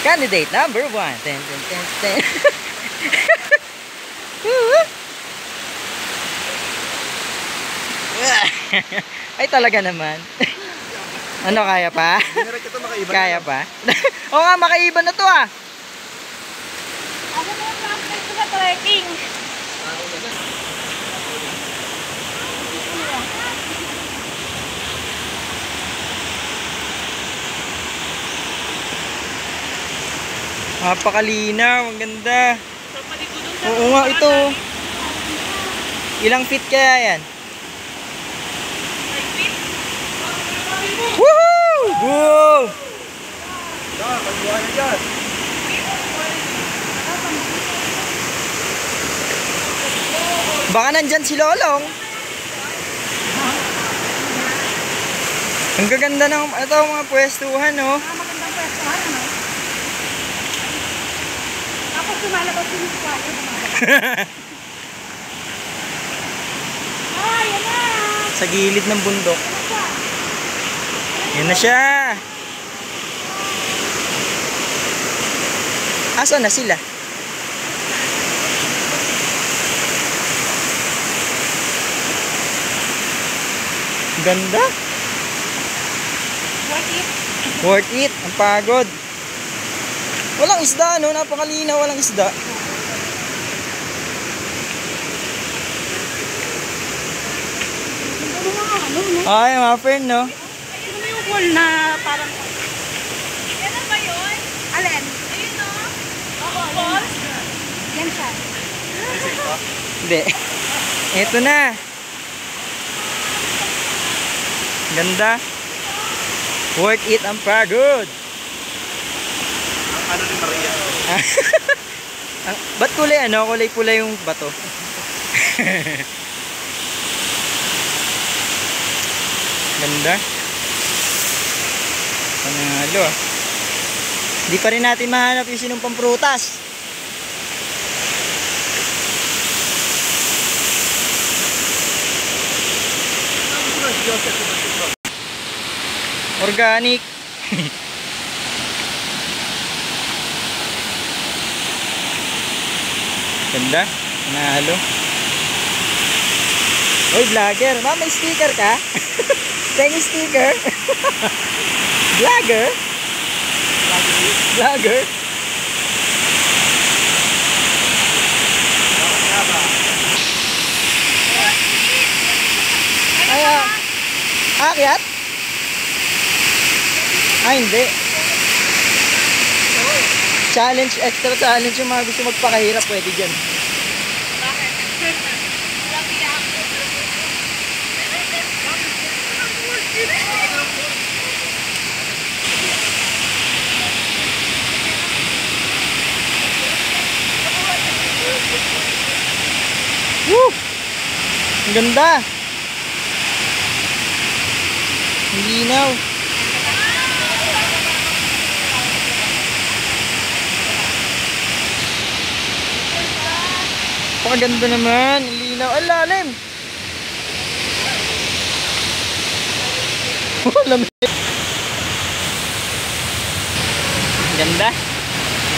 Candidate number 1. Ten, ten, ten, ten. Ay talaga naman. Ano, kaya pa? Kaya pa? Oo nga, makaiba na to ah. Ano mo yung practice sa trekking? Napakalinaw, ang ganda. Oo nga, ito. Ilang feet kaya yan? Woohoo! Boom! Baka nandyan si Lolong. Ang gaganda ng ito, mga pwestuhan, no? Magandang pwestuhan, ano? Tapos lumalabas yung squad. Ah, yan na! Sa gilid ng bundok. Yan na siya. Aso na sila? Ganda. Worth it. Worth it. Ang pagod. Walang isda, no? Napakalinaw, walang isda. Ano mga ano, no? Ay, mga friend, no? Ano mo yung wall na parang... Yan ba yun? Alin? Ayun, no? Oo, wall? Yan siya. Hindi. Ito na. Ganda. Worth it ang pagod. Ano ni Maria? Ba't kulay ano? Kulay pula yung bato. Ganda. Panalo ah. Hindi pa rin natin mahanap yung sinumpang prutas. Organic. Ganda. Panalo. Oy, vlogger. Ma, may sticker ka? Pengi sticker? Vlogger? Vlogger? Ay, akyat? Ay, hindi. Challenge, extra challenge yung mga gusto magpakahirap, pwede dyan. Bakit? Laki ako. Woo! Ang ganda! Ang linaw. Pakaganda naman. Ang linaw. Ang lalim. Lamig. Ganda.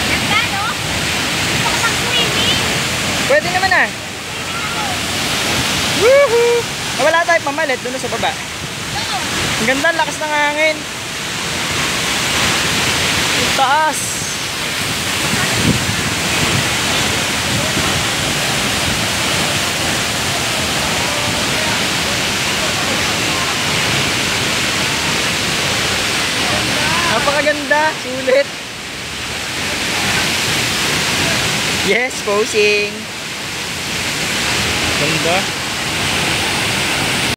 Ganda, no? Gusto ko mag-swimming. Pwede naman ah. Woohoo! Wala tayo pamalit doon sa baba. Ang ganda, ang lakas ng hangin. Ang taas. Napakaganda, sulit. Yes, posing. Ganda.